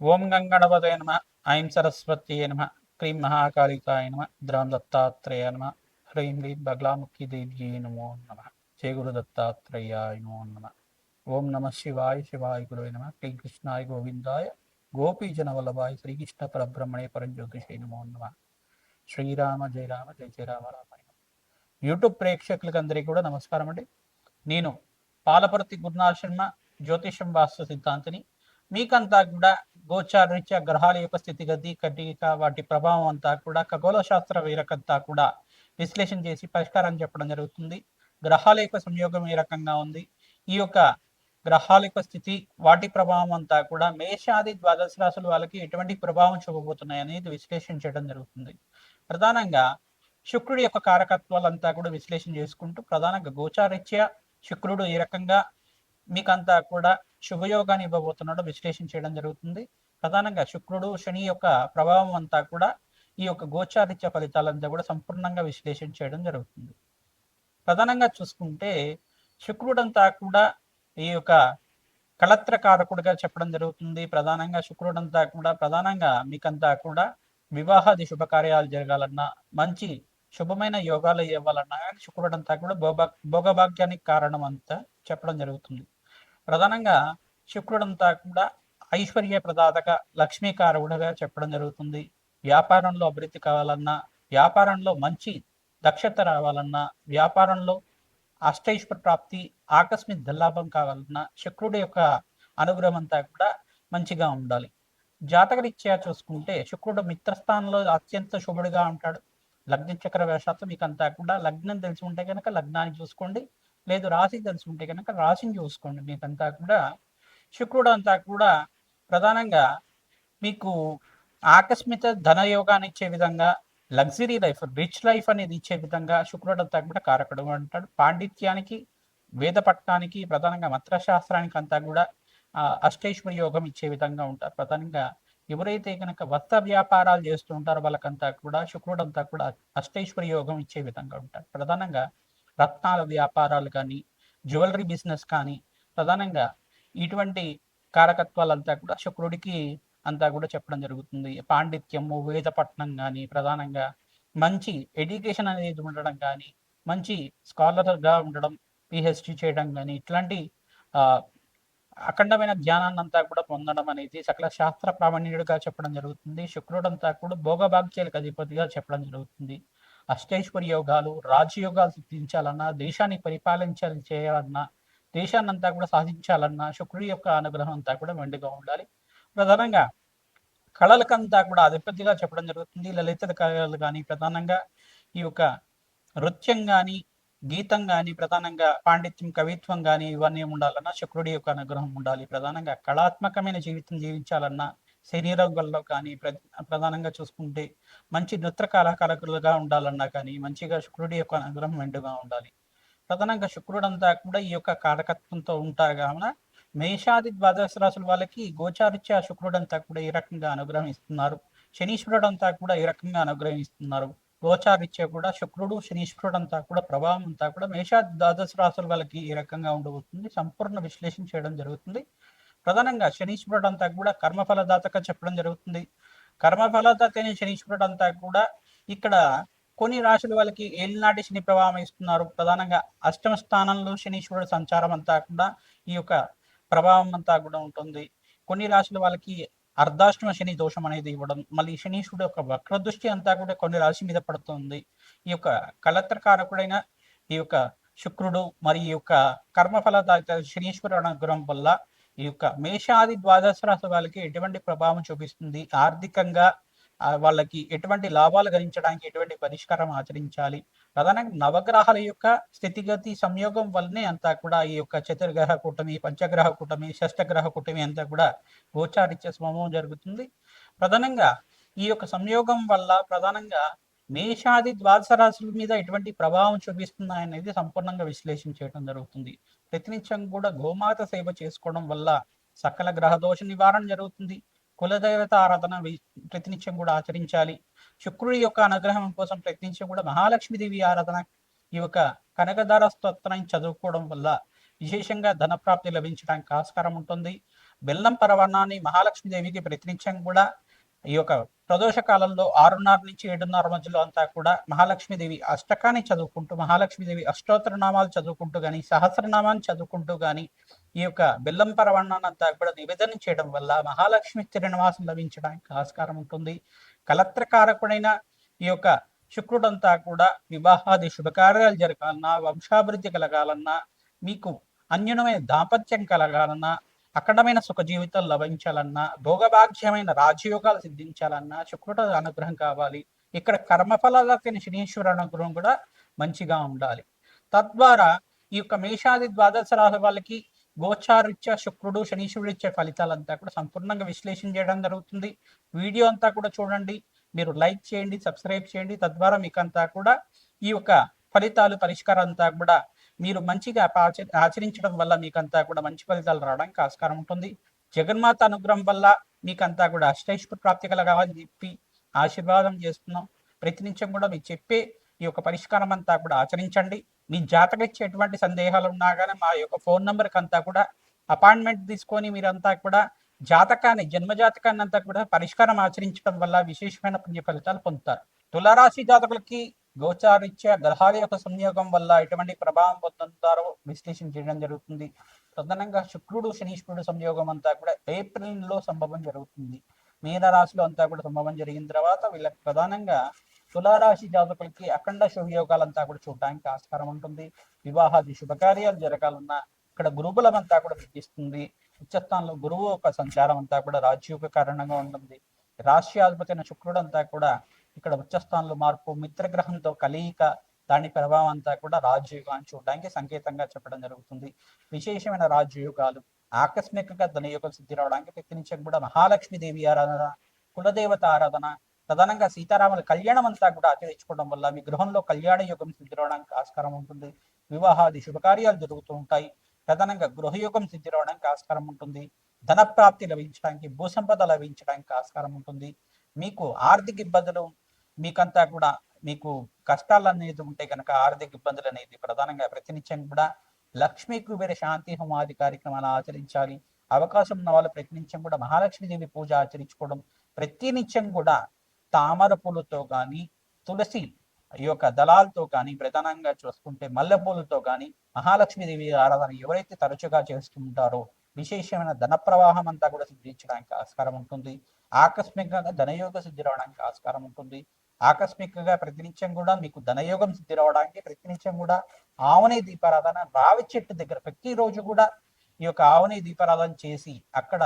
ఓం గంగణపతయ నమ. ఐం సరస్వత్యే నమ. క్రీం మహాకాళికాయ నమ. ద్రాం దత్తాత్రేయ నమ. హ్రీం హ్రీం బగ్లాముఖి దేవ్యే నమో నమ. జయ గురు దత్తాత్రేయాయ నమో నమ. ఓం నమ శివాయ శివాయ గురువే నమ. క్లీం కృష్ణాయ గోవిందాయ గోపీజన వల్లభాయ శ్రీకృష్ణ పరబ్రహ్మణే పరంజ్యోతిషే నమో నమ. శ్రీరామ జయ రామ జయ జయ రామ రామ. యూట్యూబ్ ప్రేక్షకులకు అందరికీ కూడా నమస్కారం అండి. నేను పాలపర్తి గురునాథ్ శర్మ, జ్యోతిషం వాస్తు సిద్ధాంతిని. మీకంతా కూడా గోచారరీత్యా గ్రహాల యొక్క స్థితిగతి కటిక వాటి ప్రభావం అంతా కూడా ఖగోళ శాస్త్ర వీరకంతా కూడా విశ్లేషణ చేసి పరిష్కారం చెప్పడం జరుగుతుంది. గ్రహాల యొక్క సంయోగం ఏ రకంగా ఉంది, ఈ యొక్క గ్రహాల యొక్క స్థితి వాటి ప్రభావం అంతా కూడా మేషాది ద్వాదశ రాశుల వాళ్ళకి ఎటువంటి ప్రభావం చూపబోతున్నాయి అనేది విశ్లేషణ చేయడం జరుగుతుంది. ప్రధానంగా శుక్రుడి యొక్క కారకత్వాలంతా కూడా విశ్లేషణ చేసుకుంటూ ప్రధానంగా గోచారీత్యా శుక్రుడు ఏ రకంగా మీకంతా కూడా శుభయోగాన్ని ఇవ్వబోతున్నాడో విశ్లేషణ చేయడం జరుగుతుంది. ప్రధానంగా శుక్రుడు శని యొక్క ప్రభావం అంతా కూడా ఈ యొక్క గోచారిత్య ఫలితాలంతా కూడా సంపూర్ణంగా విశ్లేషణ చేయడం జరుగుతుంది. ప్రధానంగా చూసుకుంటే శుక్రుడంతా కూడా ఈ యొక్క కళత్రకారకుడిగా చెప్పడం జరుగుతుంది. ప్రధానంగా శుక్రుడంతా కూడా ప్రధానంగా మీకంతా కూడా వివాహాది శుభకార్యాలు జరగాలన్నా, మంచి శుభమైన యోగాలు ఇవ్వాలన్నా కానీ శుక్రుడంతా కూడా భోగభాగ్యానికి కారణం అంతా చెప్పడం జరుగుతుంది. ప్రధానంగా శుక్రుడంతా కూడా ఐశ్వర్య ప్రదాతక లక్ష్మీకారకుడిగా చెప్పడం జరుగుతుంది. వ్యాపారంలో అభివృద్ధి కావాలన్నా, వ్యాపారంలో మంచి దక్షత రావాలన్నా, వ్యాపారంలో అష్టైశ్వర ప్రాప్తి ఆకస్మిక ధనలాభం కావాలన్నా శుక్రుడి యొక్క అనుగ్రహం అంతా కూడా మంచిగా ఉండాలి. జాతకరీత్యా చూసుకుంటే శుక్రుడు మిత్రస్థానంలో అత్యంత శుభుడిగా ఉంటాడు. లగ్న చక్ర వేషాత్తు మీకు అంతా కూడా లగ్నం తెలిసి ఉంటే కనుక లగ్నాన్ని చూసుకోండి, లేదు రాశి తెలిసి ఉంటే కనుక రాశిని చూసుకోండి. మీకంతా కూడా శుక్రుడు అంతా కూడా ప్రధానంగా మీకు ఆకస్మిక ధనయోగాన్ని ఇచ్చే విధంగా, లగ్జరీ లైఫ్ రిచ్ లైఫ్ అనేది ఇచ్చే విధంగా శుక్రుడు అంతా కూడా కారకుడు అంటాడు. పాండిత్యానికి, వేద పట్టణానికి, ప్రధానంగా మంత్రశాస్త్రానికి అంతా కూడా అష్టైశ్వర్య యోగం ఇచ్చే విధంగా ఉంటారు. ప్రధానంగా ఎవరైతే కనుక వస్త్ర వ్యాపారాలు చేస్తూ ఉంటారో వాళ్ళకంతా కూడా శుక్రుడు అంతా కూడా అష్టైశ్వర్య యోగం ఇచ్చే విధంగా ఉంటారు. ప్రధానంగా రత్నాల వ్యాపారాలు కానీ, జ్యువెలరీ బిజినెస్ కానీ, ప్రధానంగా ఇటువంటి కారకత్వాలంతా కూడా శుక్రుడికి అంతా కూడా చెప్పడం జరుగుతుంది. పాండిత్యము, వేద పఠనం కానీ, ప్రధానంగా మంచి ఎడ్యుకేషన్ అనేది ఉండడం కానీ, మంచి స్కాలర్గా ఉండడం, పిహెచ్డి చేయడం కానీ, ఇట్లాంటి అఖండమైన జ్ఞానాన్ని అంతా కూడా పొందడం అనేది సకల శాస్త్ర ప్రామాణ్యుడిగా చెప్పడం జరుగుతుంది. శుక్రుడు అంతా కూడా భోగభాగ్యాలకు అధిపతిగా చెప్పడం జరుగుతుంది. అష్టైశ్వర్య యోగాలు, రాజయోగాలు సిద్ధించాలన్నా, దేశాన్ని పరిపాలించాలి చేయాలన్నా, దేశాన్ని అంతా కూడా సాధించాలన్నా శుక్రుడి యొక్క అనుగ్రహం అంతా కూడా మెండుగా ఉండాలి. ప్రధానంగా కళలకంతా కూడా అధిపతిగా చెప్పడం జరుగుతుంది. లలిత కళలు కానీ, ప్రధానంగా ఈ యొక్క నృత్యం కానీ, గీతం కానీ, ప్రధానంగా పాండిత్యం, కవిత్వం కానీ ఇవన్నీ ఉండాలన్నా శుక్రుడి యొక్క అనుగ్రహం ఉండాలి. ప్రధానంగా కళాత్మకమైన జీవితం జీవించాలన్నా శరీరంలో కానీ, ప్రధానంగా చూసుకుంటే మంచి నృత్య కళాకారులుగా ఉండాలన్నా కానీ మంచిగా శుక్రుడి యొక్క అనుగ్రహం మెండుగా ఉండాలి. ప్రధానంగా శుక్రుడంతా కూడా ఈ యొక్క కారకత్వంతో ఉంటారు కావున మేషాది ద్వాదశ రాశుల వాళ్ళకి గోచారిత్యా శుక్రుడంతా కూడా ఈ రకంగా అనుగ్రహం ఇస్తున్నారు. శనీశ్వరుడు అంతా కూడా ఈ రకంగా అనుగ్రహం ఇస్తున్నారు. గోచారిత్యా కూడా శుక్రుడు శనీశ్వరుడు అంతా కూడా ప్రభావం అంతా కూడా మేషాది ద్వాదశ రాశుల వాళ్ళకి ఈ రకంగా ఉండబోతుంది. సంపూర్ణ విశ్లేషణ చేయడం జరుగుతుంది. ప్రధానంగా శనీశ్వరుడు అంతా కూడా కర్మఫలదాతగా చెప్పడం జరుగుతుంది. కర్మఫలదాత అయిన శనీశ్వరుడు అంతా కూడా ఇక్కడ కొన్ని రాశుల వాళ్ళకి ఏలినాటి శని ప్రభావం ఇస్తున్నారు. ప్రధానంగా అష్టమ స్థానంలో శనీశ్వరుడు సంచారం అంతా కూడా ఈ యొక్క ప్రభావం అంతా కూడా ఉంటుంది. కొన్ని రాశుల వాళ్ళకి అర్ధాష్టమ శని దోషం అనేది ఇవ్వడం, మళ్ళీ శనీశ్వరుడు యొక్క వక్ర దృష్టి అంతా కూడా కొన్ని రాశి మీద పడుతుంది. ఈ యొక్క కళత్రకారకుడైన ఈ యొక్క శుక్రుడు మరి ఈ యొక్క కర్మఫలదాత శనీశ్వరుడు అనుగ్రహం వల్ల ఈ యొక్క మేషాది ద్వాదశ రాశి వాళ్ళకి ఎటువంటి ప్రభావం చూపిస్తుంది, ఆర్థికంగా వాళ్ళకి ఎటువంటి లాభాలు గణించడానికి ఎటువంటి పరిష్కారం ఆచరించాలి, ప్రధానంగా నవగ్రహాల యొక్క స్థితిగతి సంయోగం వల్లనే అంతా కూడా ఈ యొక్క చతుర్గ్రహ కూటమి, పంచగ్రహ కూటమి, షష్టగ్రహ కూటమి అంతా కూడా గోచారిత్య సమూహం జరుగుతుంది. ప్రధానంగా ఈ యొక్క సంయోగం వల్ల ప్రధానంగా మేషాది ద్వాదశ రాశుల మీద ఎటువంటి ప్రభావం చూపిస్తున్నాయనేది సంపూర్ణంగా విశ్లేషణ చేయడం జరుగుతుంది. ప్రతినిత్యం కూడా గోమాత సేవ చేసుకోవడం వల్ల సకల గ్రహ దోష నివారణ జరుగుతుంది. కులదేవత ఆరాధన ప్రతినిత్యం కూడా ఆచరించాలి. శుక్రుడి యొక్క అనుగ్రహం కోసం ప్రతినిత్యం కూడా మహాలక్ష్మీదేవి ఆరాధన, ఈ యొక్క కనకదార స్తోత్రాన్ని చదువుకోవడం వల్ల విశేషంగా ధనప్రాప్తి లభించడానికి ఆస్కారం ఉంటుంది. బెల్లం పరమాన్నాన్ని మహాలక్ష్మీదేవికి ప్రతినిత్యం కూడా ఈ యొక్క ప్రదోష కాలంలో 6:30 నుంచి 7:30 మధ్యలో అంతా కూడా మహాలక్ష్మీదేవి అష్టకాన్ని చదువుకుంటూ, మహాలక్ష్మీదేవి అష్టోత్తరనామాలు చదువుకుంటూ కానీ, సహస్రనామాన్ని చదువుకుంటూ కానీ ఈ యొక్క బెల్లం పరమాన్నాన్ని అంతా కూడా నివేదన చేయడం వల్ల మహాలక్ష్మి స్థిరనివాసం లభించడానికి ఆస్కారం ఉంటుంది. కలత్రకారకుడైన ఈ యొక్క శుక్రుడంతా కూడా వివాహాది శుభకార్యాలు జరగాలన్నా, వంశాభివృద్ధి కలగాలన్నా, మీకు అన్యునమైన దాంపత్యం కలగాలన్నా, అఖండమైన సుఖ జీవితం లభించాలన్నా, భోగభాగ్యమైన రాజయోగాలు సిద్ధించాలన్నా శుక్రుడు అనుగ్రహం కావాలి. ఇక్కడ కర్మఫలాలకి శనీశ్వర అనుగ్రహం కూడా మంచిగా ఉండాలి. తద్వారా ఈ యొక్క మేషాది ద్వాదశ రాశి వాళ్ళకి గోచారీత్యా శుక్రుడు శనీశ్వరుడు ఇచ్చే ఫలితాలంతా కూడా సంపూర్ణంగా విశ్లేషణ చేయడం జరుగుతుంది. వీడియో అంతా కూడా చూడండి, మీరు లైక్ చేయండి, సబ్స్క్రైబ్ చేయండి. తద్వారా మీకు అంతా కూడా ఈ యొక్క ఫలితాలు పరిష్కారం అంతా కూడా మీరు మంచిగా ఆచరించడం వల్ల మీకంతా కూడా మంచి ఫలితాలు రావడానికి ఆస్కారం ఉంటుంది. జగన్మాత అనుగ్రహం వల్ల మీకంతా కూడా అష్టైశ్వర్య ప్రాప్తి కలగాలని చెప్పి ఆశీర్వాదం చేస్తున్నాం. ప్రతినిత్యం కూడా మీకు చెప్పే ఈ యొక్క పరిష్కారం అంతా కూడా ఆచరించండి. మీ జాతకం ఇచ్చే ఎటువంటి సందేహాలు ఉన్నా కానీ మా యొక్క ఫోన్ నెంబర్కి అంతా కూడా అపాయింట్మెంట్ తీసుకొని మీరంతా కూడా జాతకాన్ని, జన్మజాతకాన్ని అంతా కూడా పరిష్కారం ఆచరించడం వల్ల విశేషమైన పుణ్య ఫలితాలు పొందుతారు. తులారాశి జాతకులకి గోచారీత్యా గ్రహాల యొక్క సంయోగం వల్ల ఎటువంటి ప్రభావం పొందుతారో విశ్లేషణ చేయడం జరుగుతుంది. ప్రధానంగా శుక్రుడు శనీశ్వరుడు సంయోగం అంతా కూడా ఏప్రిల్లో సంభవం జరుగుతుంది. మీనరాశిలో అంతా కూడా సంభవం జరిగిన తర్వాత వీళ్ళకి ప్రధానంగా తులారాశి జాతకులకి అఖండ శుభయోగాలంతా కూడా చూడడానికి ఆస్కారం ఉంటుంది. వివాహాది శుభకార్యాలు జరగాలన్నా ఇక్కడ గురుబలం అంతా కూడా వృద్ధిస్తుంది. ఉచ్చస్థానంలో గురువు యొక్క సంచారం అంతా కూడా రాజ్యోగ కారణంగా ఉంటుంది. రాష్ట్రాధిపతి అయిన శుక్రుడు అంతా కూడా ఇక్కడ ఉచ్చస్థానంలో మార్పు, మిత్రగ్రహంతో కలయిక, దాని ప్రభావం అంతా కూడా రాజయోగాన్ని చూడడానికి సంకేతంగా చెప్పడం జరుగుతుంది. విశేషమైన రాజయోగాలు, ఆకస్మికంగా ధనయోగం సిద్ధి రావడానికి ప్రయత్నించడం కూడా మహాలక్ష్మీదేవి ఆరాధన, కులదేవత ఆరాధన, ప్రధానంగా సీతారాముల కళ్యాణం అంతా కూడా ఆచరించుకోవడం వల్ల మీ గృహంలో కళ్యాణ యోగం సిద్ధి రావడానికి ఆస్కారం ఉంటుంది. వివాహాది శుభకార్యాలు జరుగుతూ ఉంటాయి. ప్రధానంగా గృహయోగం సిద్ధి రావడానికి ఆస్కారం ఉంటుంది. ధన ప్రాప్తి లభించడానికి, భూసంపద లభించడానికి ఆస్కారం ఉంటుంది. మీకు ఆర్థిక ఇబ్బందులు, మీకంతా కూడా మీకు కష్టాలు అనేది ఉంటే కనుక ఆర్థిక ఇబ్బందులు అనేది ప్రధానంగా ప్రతినిత్యం కూడా లక్ష్మీ కుబేర శాంతి హోమాది కార్యక్రమాలు ఆచరించాలి. అవకాశం ఉన్న వాళ్ళు ప్రతినిత్యం కూడా మహాలక్ష్మీదేవి పూజ ఆచరించుకోవడం, ప్రతినిత్యం కూడా తామర పూలతో కానీ, తులసి ఈ యొక్క దళాలతో కానీ, ప్రధానంగా చూసుకుంటే మల్లెపూలతో కానీ మహాలక్ష్మీదేవి ఆరాధన ఎవరైతే తరచుగా చేస్తుంటారో విశేషమైన ధన ప్రవాహం అంతా కూడా సిద్ధించడానికి ఆస్కారం ఉంటుంది. ఆకస్మికంగా ధనయోగ సిద్ధి రావడానికి ఆస్కారం ఉంటుంది. ఆకస్మికంగా ప్రతినిత్యం కూడా మీకు ధనయోగం సిద్ధి రావడానికి ప్రతినిత్యం కూడా ఆవునే దీపారాధన, రావి చెట్టు దగ్గర ప్రతిరోజు కూడా ఈ యొక్క ఆవునే దీపారాధన చేసి అక్కడ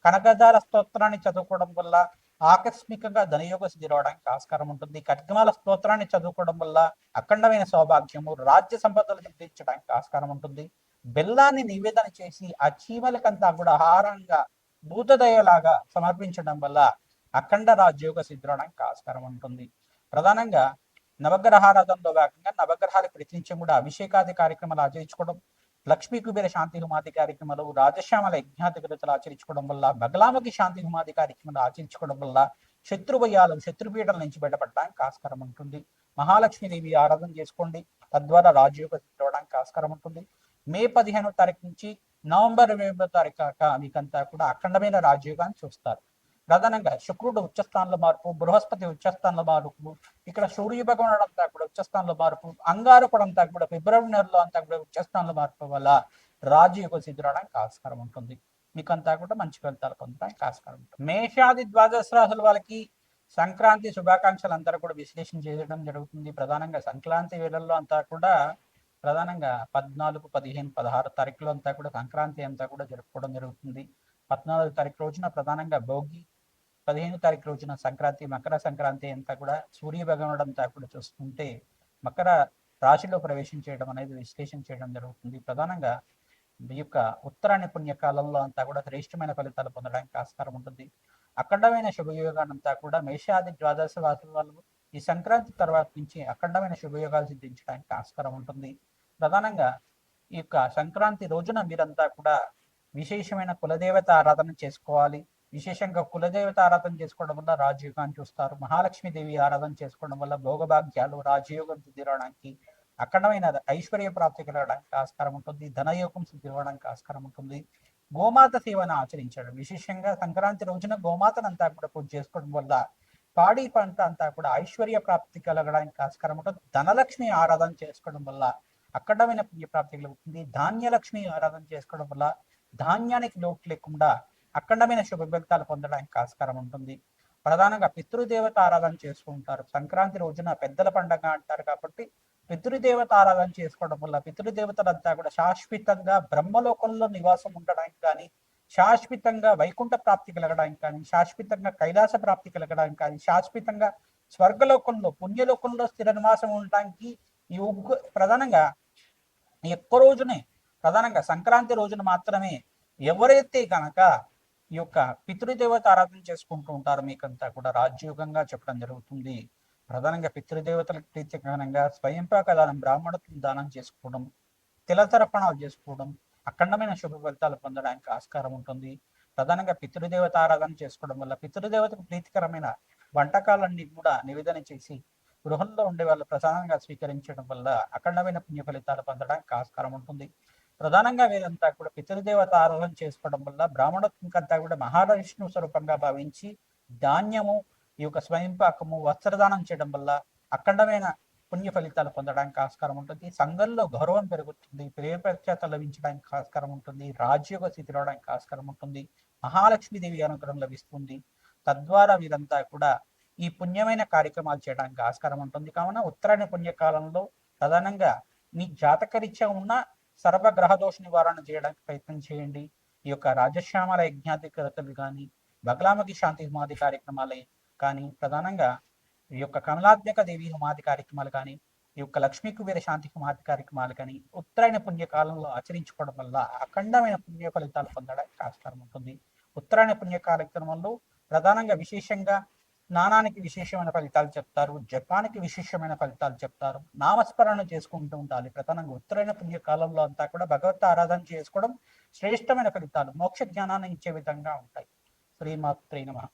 కనకదార స్తోత్రాన్ని చదువుకోవడం వల్ల ఆకస్మికంగా ధనయోగ సిద్ధి రావడానికి ఆస్కారం ఉంటుంది. ఖడ్గమాల స్తోత్రాన్ని చదువుకోవడం వల్ల అఖండమైన సౌభాగ్యము, రాజ్య సంపదలు సిద్ధించడానికి ఆస్కారం ఉంటుంది. బెల్లాన్ని నివేదన చేసి ఆ చీమలకంతా కూడా ఆహారంగా భూతదయలాగా సమర్పించడం వల్ల అఖండ రాజ్యోగ సిద్ధడానికి ఆస్కారం ఉంటుంది. ప్రధానంగా నవగ్రహారాధనలో భాగంగా నవగ్రహాలకు ప్రతినిత్యం కూడా అభిషేకాది కార్యక్రమాలు ఆచరించుకోవడం, లక్ష్మీ కుబేర శాంతి హుమాది కార్యక్రమాలు, రాజశ్యామల యజ్ఞాతి గ్రతలు ఆచరించుకోవడం వల్ల, బగలాముఖి శాంతి హుమాది కార్యక్రమాలు ఆచరించుకోవడం వల్ల శత్రుభయాలు, శత్రుపీఠల నుంచి బయటపడడానికి ఆస్కారం ఉంటుంది. మహాలక్ష్మీదేవి ఆరాధన చేసుకోండి, తద్వారా రాజయోగ సిద్ధవడానికి ఆస్కారం ఉంటుంది. మే 15వ తారీఖు నుంచి నవంబర్ 20వ తారీఖు దాకా మీకంతా కూడా అఖండమైన రాజయోగాన్ని చూస్తారు. ప్రధానంగా శుక్రుడు ఉచ్చస్థానంలో మార్పు, బృహస్పతి ఉచ్చస్థానంలో మార్పు, ఇక్కడ సూర్య భగవానుడు అంతా కూడా ఉచ్చస్థానంలో మార్పు, అంగారకుడు అంతా కూడా ఫిబ్రవరి నెలలో అంతా కూడా ఉచ్చస్థానంలో మార్పు వల్ల రాజయోగ సిద్ధి రావడానికి ఆస్కారం ఉంటుంది. మీకంతా కూడా మంచి ఫలితాలు పొందడానికి ఆస్కారం ఉంటుంది. మేషాది ద్వాదశ రాశుల వాళ్ళకి సంక్రాంతి శుభాకాంక్షలు అందరూ కూడా విశ్లేషణ చేయడం జరుగుతుంది. ప్రధానంగా సంక్రాంతి వేళల్లో అంతా కూడా ప్రధానంగా 14, 15, 16 తారీఖులో అంతా కూడా సంక్రాంతి అంతా కూడా జరుపుకోవడం జరుగుతుంది. 14వ తారీఖు రోజున ప్రధానంగా భోగి, 15వ తారీఖు రోజున సంక్రాంతి, మకర సంక్రాంతి అంతా కూడా సూర్య భగవానుడు అంతా కూడా చూసుకుంటే మకర రాశిలో ప్రవేశం చేయడం అనేది విశ్లేషణ చేయడం జరుగుతుంది. ప్రధానంగా ఈ యొక్క ఉత్తరాయణ పుణ్యకాలంలో అంతా కూడా శ్రేష్టమైన ఫలితాలు పొందడానికి ఆస్కారం ఉంటుంది. అఖండమైన శుభయోగానంతా కూడా మేషాది ద్వాదశ రాశుల వాళ్ళు ఈ సంక్రాంతి తర్వాత నుంచి అఖండమైన శుభయోగాలు సిద్ధించడానికి ఆస్కారం ఉంటుంది. ప్రధానంగా ఈ యొక్క సంక్రాంతి రోజున మీరంతా కూడా విశేషమైన కులదేవత ఆరాధన చేసుకోవాలి. విశేషంగా కులదేవత ఆరాధన చేసుకోవడం వల్ల రాజయోగాన్ని చూస్తారు. మహాలక్ష్మీదేవి ఆరాధన చేసుకోవడం వల్ల భోగభాగ్యాలు, రాజయోగం సిద్ధి రావడానికి, అఖండమైన ఐశ్వర్య ప్రాప్తి కలగడానికి ఆస్కారం ఉంటుంది. ధనయోగం సిద్ధి రావడానికి ఆస్కారం ఉంటుంది. గోమాత సేవను ఆచరించడం, విశేషంగా సంక్రాంతి రోజున గోమాతనంతా కూడా పూజ చేసుకోవడం వల్ల పాడి పంట అంతా కూడా ఐశ్వర్య ప్రాప్తి కలగడానికి ఆస్కారం ఉంటుంది. ధనలక్ష్మి ఆరాధన చేసుకోవడం వల్ల అఖండమైన పుణ్యప్రాప్తి కలుగుతుంది. ధాన్యలక్ష్మి ఆరాధన చేసుకోవడం వల్ల ధాన్యానికి లోటు లేకుండా అఖండమైన శుభ ఫలితాలు పొందడానికి ఆస్కారం ఉంటుంది. ప్రధానంగా పితృదేవత ఆరాధన చేసుకుంటారు. సంక్రాంతి రోజున పెద్దల పండగ అంటారు కాబట్టి పితృదేవత ఆరాధన చేసుకోవడం వల్ల పితృదేవతలంతా కూడా శాశ్వతంగా బ్రహ్మలోకంలో నివాసం ఉండడానికి కానీ, శాశ్వతంగా వైకుంఠ ప్రాప్తి కలగడానికి కానీ, శాశ్వతంగా కైలాస ప్రాప్తి కలగడానికి కానీ, శాశ్వతంగా స్వర్గలోకంలో పుణ్యలోకంలో స్థిర నివాసం ఉండడానికి ఈ ప్రధానంగా ఈ ఒక్క రోజునే, ప్రధానంగా సంక్రాంతి రోజున మాత్రమే ఎవరైతే కనుక ఈ యొక్క పితృదేవత ఆరాధన చేసుకుంటూ ఉంటారో మీకంతా కూడా రాజ్యోగంగా చెప్పడం జరుగుతుంది. ప్రధానంగా పితృదేవతలకు ప్రీతికరంగా స్వయంపాక దానం, బ్రాహ్మణత్వం దానం చేసుకోవడం, తిలతర్పణాలు చేసుకోవడం అఖండమైన శుభ ఫలితాలు పొందడానికి ఆస్కారం ఉంటుంది. ప్రధానంగా పితృదేవత ఆరాధన చేసుకోవడం వల్ల పితృదేవతకు ప్రీతికరమైన వంటకాలన్నీ కూడా నివేదన చేసి గృహంలో ఉండే వాళ్ళు ప్రధానంగా స్వీకరించడం వల్ల అఖండమైన పుణ్య ఫలితాలు పొందడానికి ఆస్కారం ఉంటుంది. ప్రధానంగా వీరంతా కూడా పితృదేవత ఆరాధన చేసుకోవడం వల్ల బ్రాహ్మణత్వంకంతా కూడా మహావిష్ణు స్వరూపంగా భావించి ధాన్యము, ఈ యొక్క స్వయంపాకము, వస్త్రదానం చేయడం వల్ల అఖండమైన పుణ్య ఫలితాలు పొందడానికి ఆస్కారం ఉంటుంది. సంఘంలో గౌరవం పెరుగుతుంది, ప్రేమ ప్రఖ్యాత లభించడానికి ఆస్కారం ఉంటుంది, రాజ్యోగ స్థితి రావడానికి ఆస్కారం ఉంటుంది, మహాలక్ష్మీదేవి అనుగ్రహం లభిస్తుంది. తద్వారా వీరంతా కూడా ఈ పుణ్యమైన కార్యక్రమాలు చేయడానికి ఆస్కారం ఉంటుంది. కావున ఉత్తరాయణ పుణ్యకాలంలో ప్రధానంగా మీ జాతకరీత్యా ఉన్న సర్వగ్రహ దోష నివారణ చేయడానికి ప్రయత్నం చేయండి. ఈ యొక్క రాజశ్యామల యజ్ఞాధికతలు కానీ, బగలాముఖి శాంతి హోమాది కార్యక్రమాలు కానీ, ప్రధానంగా ఈ యొక్క కమలాత్మక దేవి హోమాది కార్యక్రమాలు కానీ, ఈ యొక్క లక్ష్మీ కుబేర శాంతి హోమాది కార్యక్రమాలు కానీ ఉత్తరాయణ పుణ్యకాలంలో ఆచరించుకోవడం వల్ల అఖండమైన పుణ్య ఫలితాలు పొందడానికి ఆస్కారం ఉంటుంది. ఉత్తరాయణ పుణ్య కార్యక్రమంలో ప్రధానంగా విశేషంగా స్నానానికి విశేషమైన ఫలితాలు చెప్తారు, జపానికి విశేషమైన ఫలితాలు చెప్తారు, నామస్మరణ చేసుకుంటూ ఉండాలి. ప్రధానంగా ఉత్తరాయణ పుణ్య కాలంలో అంతా కూడా భగవత్ ఆరాధన చేసుకోవడం శ్రేష్టమైన ఫలితాలు, మోక్ష జ్ఞానాన్ని ఇచ్చే విధంగా ఉంటాయి. శ్రీమాత్రే నమః.